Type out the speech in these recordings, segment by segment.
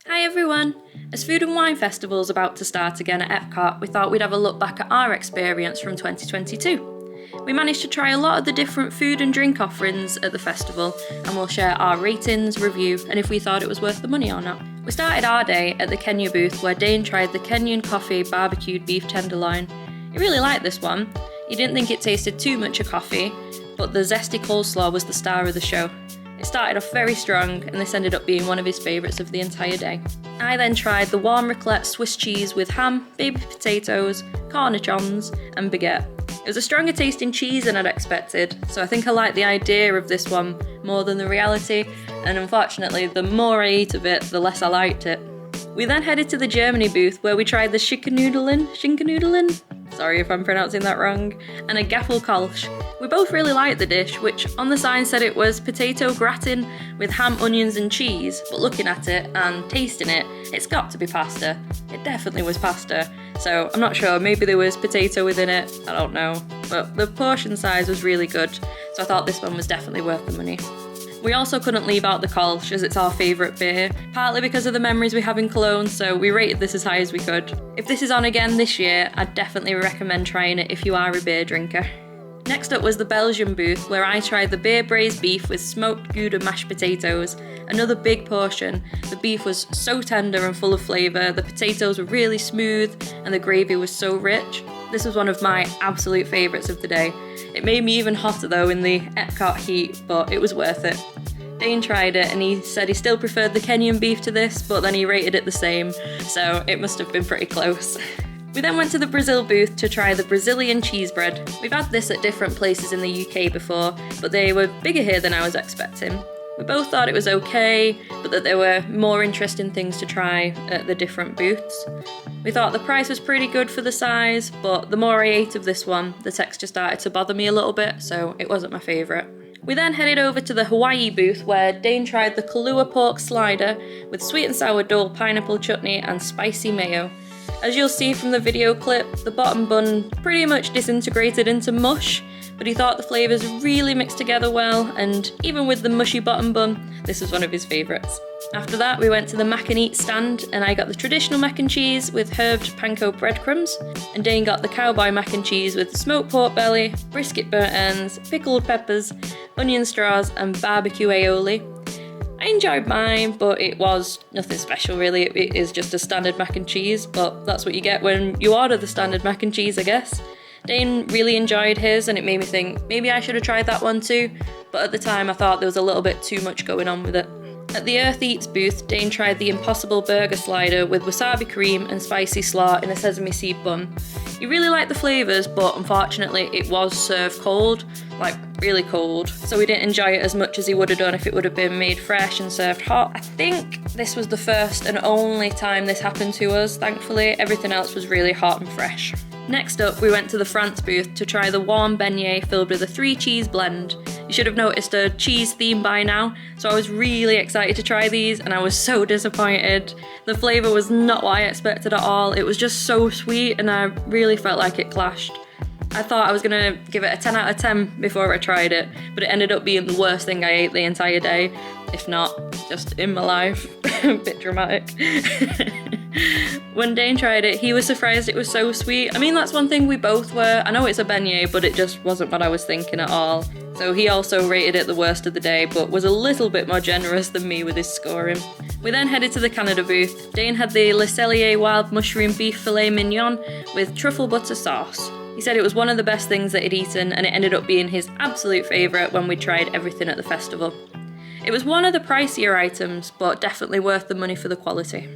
Hi everyone! As Food and Wine Festival's about to start again at EPCOT, we thought we'd have a look back at our experience from 2022. We managed to try a lot of the different food and drink offerings at the festival, and we'll share our ratings, review, and if we thought it was worth the money or not. We started our day at the Kenyan Booth, where Dane tried the Kenyan Coffee barbecued beef tenderloin. He really liked this one. He didn't think it tasted too much of coffee, but the zesty coleslaw was the star of the show. It started off very strong, and this ended up being one of his favourites of the entire day. I then tried the warm raclette Swiss cheese with ham, baby potatoes, cornichons, and baguette. It was a stronger tasting cheese than I'd expected, so I think I liked the idea of this one more than the reality, and unfortunately, the more I ate of it, the less I liked it. We then headed to the Germany booth, where we tried the Schinkennudeln, sorry if I'm pronouncing that wrong, and a Gaffelkolsch. We both really liked the dish, which on the sign said it was potato gratin with ham, onions and cheese, but looking at it and tasting it, it's got to be pasta. It definitely was pasta, so I'm not sure, maybe there was potato within it, I don't know, but the portion size was really good, so I thought this one was definitely worth the money. We also couldn't leave out the Kolsch, as it's our favourite beer, partly because of the memories we have in Cologne, so we rated this as high as we could. If this is on again this year, I'd definitely recommend trying it if you are a beer drinker. Next up was the Belgium Booth, where I tried the beer braised beef with smoked Gouda mashed potatoes. Another big portion. The beef was so tender and full of flavour, the potatoes were really smooth, and the gravy was so rich. This was one of my absolute favourites of the day. It made me even hotter though in the EPCOT heat, but it was worth it. Dane tried it and he said he still preferred the Kenyan beef to this, but then he rated it the same, so it must have been pretty close. We then went to the Brazil booth to try the Brazilian cheese bread. We've had this at different places in the UK before, but they were bigger here than I was expecting. We both thought it was okay, but that there were more interesting things to try at the different booths. We thought the price was pretty good for the size, but the more I ate of this one, the texture started to bother me a little bit, so it wasn't my favourite. We then headed over to the Hawaii booth, where Dane tried the Kahlua pork slider with sweet and sour dole pineapple chutney and spicy mayo. As you'll see from the video clip, the bottom bun pretty much disintegrated into mush, but he thought the flavours really mixed together well, and even with the mushy bottom bun, this was one of his favourites. After that, we went to the mac and eat stand, and I got the traditional mac and cheese with herbed panko breadcrumbs, and Dane got the cowboy mac and cheese with smoked pork belly, brisket burnt ends, pickled peppers, onion straws, and barbecue aioli. I enjoyed mine, but it was nothing special really. It is just a standard mac and cheese, but that's what you get when you order the standard mac and cheese, I guess. Dane really enjoyed his, and it made me think maybe I should have tried that one too, but at the time I thought there was a little bit too much going on with it. At the Earth Eats booth, Dane tried the Impossible Burger Slider with wasabi cream and spicy slaw in a sesame seed bun. He really liked the flavours, but unfortunately it was served cold, like really cold, so we didn't enjoy it as much as he would have done if it would have been made fresh and served hot. I think this was the first and only time this happened to us, thankfully. Everything else was really hot and fresh. Next up, we went to the France booth to try the warm beignet filled with a 3-cheese blend. You should have noticed a cheese theme by now, so I was really excited to try these, and I was so disappointed. The flavour was not what I expected at all. It was just so sweet, and I really felt like it clashed. I thought I was going to give it a 10 out of 10 before I tried it, but it ended up being the worst thing I ate the entire day, if not just in my life. A bit dramatic. When Dane tried it, he was surprised it was so sweet. I mean, that's one thing we both were. I know it's a beignet, but it just wasn't what I was thinking at all. So he also rated it the worst of the day, but was a little bit more generous than me with his scoring. We then headed to the Canada booth. Dane had the Le Cellier wild mushroom beef filet mignon with truffle butter sauce. He said it was one of the best things that he'd eaten, and it ended up being his absolute favourite when we tried everything at the festival. It was one of the pricier items, but definitely worth the money for the quality.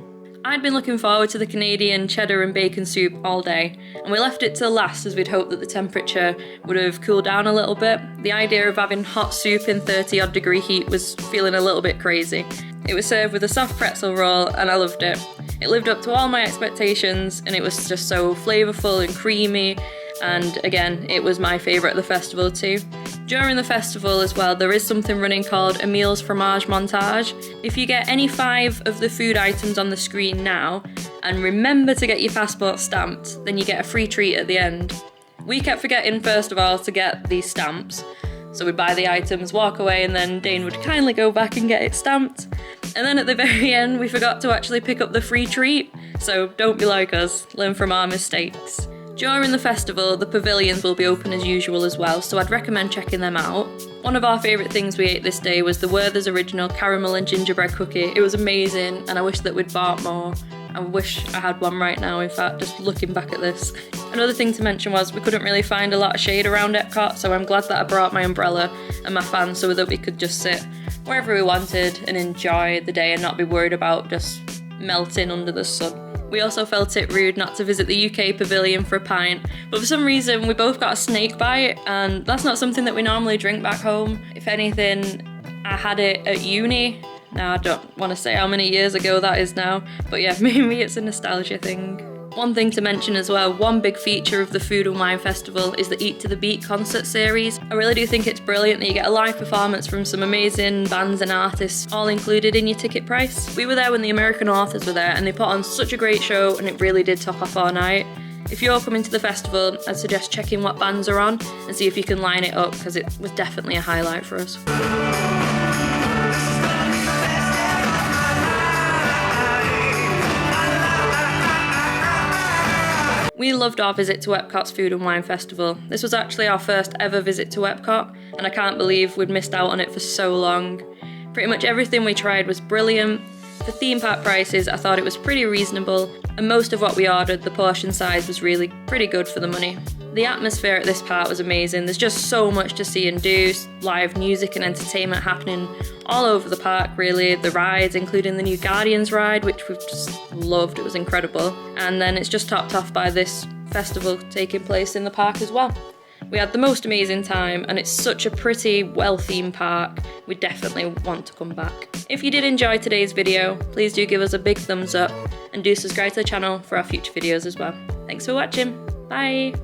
I'd been looking forward to the Canadian cheddar and bacon soup all day, and we left it till last as we'd hoped that the temperature would have cooled down a little bit. The idea of having hot soup in 30-odd degree heat was feeling a little bit crazy. It was served with a soft pretzel roll, and I loved it. It lived up to all my expectations, and it was just so flavourful and creamy, and again, it was my favourite at the festival too. During the festival as well, there is something running called Emil's Fromage Montage. If you get any 5 of the food items on the screen now, and remember to get your passport stamped, then you get a free treat at the end. We kept forgetting, first of all, to get these stamps, So we'd buy the items, walk away, and then Dane would kindly go back and get it stamped. And then at the very end, we forgot to actually pick up the free treat. So don't be like us, learn from our mistakes. During the festival, the pavilions will be open as usual as well, so I'd recommend checking them out. One of our favourite things we ate this day was the Werther's original caramel and gingerbread cookie. It was amazing, and I wish that we'd bought more. I wish I had one right now, in fact, just looking back at this. Another thing to mention was we couldn't really find a lot of shade around EPCOT, so I'm glad that I brought my umbrella and my fan so that we could just sit wherever we wanted and enjoy the day and not be worried about just melting under the sun. We also felt it rude not to visit the UK Pavilion for a pint, but for some reason we both got a snake bite, and that's not something that we normally drink back home. If anything, I had it at uni. Now I don't want to say how many years ago that is now, but yeah, maybe it's a nostalgia thing. One thing to mention as well, one big feature of the Food and Wine Festival is the Eat to the Beat concert series. I really do think it's brilliant that you get a live performance from some amazing bands and artists, all included in your ticket price. We were there when the American authors were there, and they put on such a great show, and it really did top off our night. If you're coming to the festival, I'd suggest checking what bands are on and see if you can line it up, because it was definitely a highlight for us. We loved our visit to Epcot's Food and Wine Festival. This was actually our first ever visit to Epcot, and I can't believe we'd missed out on it for so long. Pretty much everything we tried was brilliant. For theme park prices, I thought it was pretty reasonable, and most of what we ordered, the portion size was really pretty good for the money. The atmosphere at this park was amazing. There's just so much to see and do, live music and entertainment happening all over the park really. The rides, including the new Guardians ride, which we've just loved, it was incredible. And then it's just topped off by this festival taking place in the park as well. We had the most amazing time, and it's such a pretty, well-themed park. We definitely want to come back. If you did enjoy today's video, please do give us a big thumbs up and do subscribe to the channel for our future videos as well. Thanks for watching. Bye!